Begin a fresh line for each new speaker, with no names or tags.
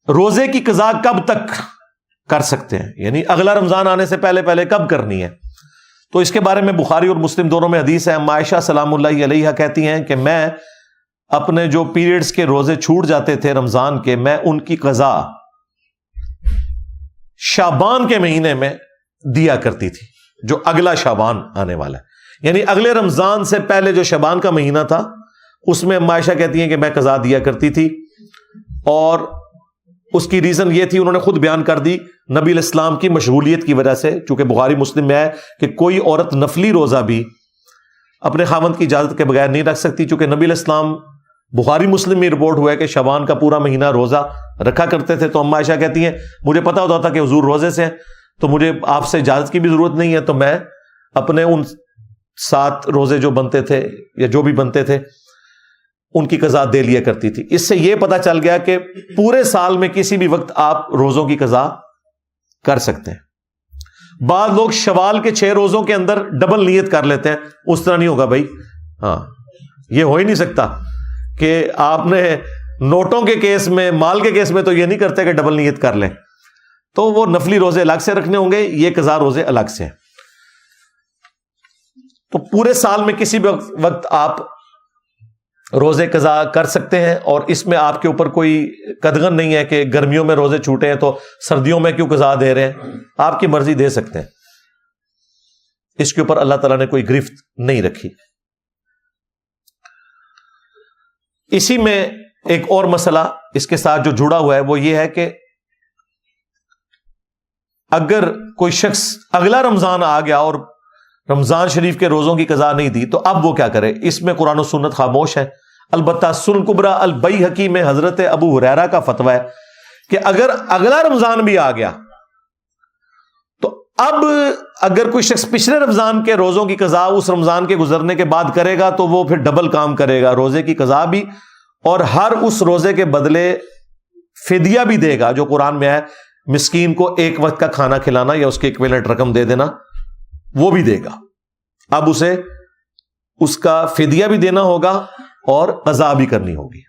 روزے کی قضا کب تک کر سکتے ہیں، یعنی اگلا رمضان آنے سے پہلے پہلے کب کرنی ہے؟ تو اس کے بارے میں بخاری اور مسلم دونوں میں حدیث ہے. عائشہ سلام اللہ علیہا کہتی ہیں کہ میں اپنے جو پیریڈز کے روزے چھوٹ جاتے تھے رمضان کے، میں ان کی قضا شعبان کے مہینے میں دیا کرتی تھی، جو اگلا شعبان آنے والا ہے، یعنی اگلے رمضان سے پہلے جو شعبان کا مہینہ تھا اس میں عائشہ کہتی ہیں کہ میں قضا دیا کرتی تھی. اور اس کی ریزن یہ تھی، انہوں نے خود بیان کر دی، نبی علیہ السلام کی مشغولیت کی وجہ سے، چونکہ بخاری مسلم میں ہے کہ کوئی عورت نفلی روزہ بھی اپنے خاوند کی اجازت کے بغیر نہیں رکھ سکتی، چونکہ نبی علیہ السلام بخاری مسلم میں رپورٹ ہوا ہے کہ شعبان کا پورا مہینہ روزہ رکھا کرتے تھے. تو اما عائشہ کہتی ہیں مجھے پتا ہوتا تھا کہ حضور روزے سے ہیں، تو مجھے آپ سے اجازت کی بھی ضرورت نہیں ہے، تو میں اپنے ان 7 روزے جو بنتے تھے یا جو بھی بنتے تھے ان کی قضا دے لیا کرتی تھی. اس سے یہ پتا چل گیا کہ پورے سال میں کسی بھی وقت آپ روزوں کی قضا کر سکتے ہیں. بعض لوگ شوال کے 6 روزوں کے اندر ڈبل نیت کر لیتے ہیں، اس طرح نہیں ہوگا بھائی. ہاں، یہ ہو ہی نہیں سکتا کہ آپ نے نوٹوں کے کیس میں، مال کے کیس میں تو یہ نہیں کرتے کہ ڈبل نیت کر لیں. تو وہ نفلی روزے الگ سے رکھنے ہوں گے، یہ قضا روزے الگ سے. تو پورے سال میں کسی بھی وقت آپ روزے قضا کر سکتے ہیں، اور اس میں آپ کے اوپر کوئی قدغن نہیں ہے کہ گرمیوں میں روزے چھوٹے ہیں تو سردیوں میں کیوں قضا دے رہے ہیں. آپ کی مرضی دے سکتے ہیں، اس کے اوپر اللہ تعالیٰ نے کوئی گرفت نہیں رکھی. اسی میں ایک اور مسئلہ اس کے ساتھ جو جڑا ہوا ہے وہ یہ ہے کہ اگر کوئی شخص اگلا رمضان آ گیا اور رمضان شریف کے روزوں کی قضا نہیں دی تو اب وہ کیا کرے؟ اس میں قرآن و سنت خاموش ہے. البتہ سنن کبریٰ البیہقی میں حضرت ابو ہریرہ کا فتویٰ ہے کہ اگر اگلا رمضان بھی آ گیا تو اب اگر کوئی شخص پچھلے رمضان کے روزوں کی قضا اس رمضان کے گزرنے کے بعد کرے گا تو وہ پھر ڈبل کام کرے گا، روزے کی قضا بھی اور ہر اس روزے کے بدلے فدیہ بھی دے گا، جو قرآن میں ہے مسکین کو 1 وقت کا کھانا کھلانا یا اس کے ایکویلنٹ رقم دے دینا، وہ بھی دے گا. اب اسے اس کا فدیہ بھی دینا ہوگا اور قضا بھی کرنی ہوگی.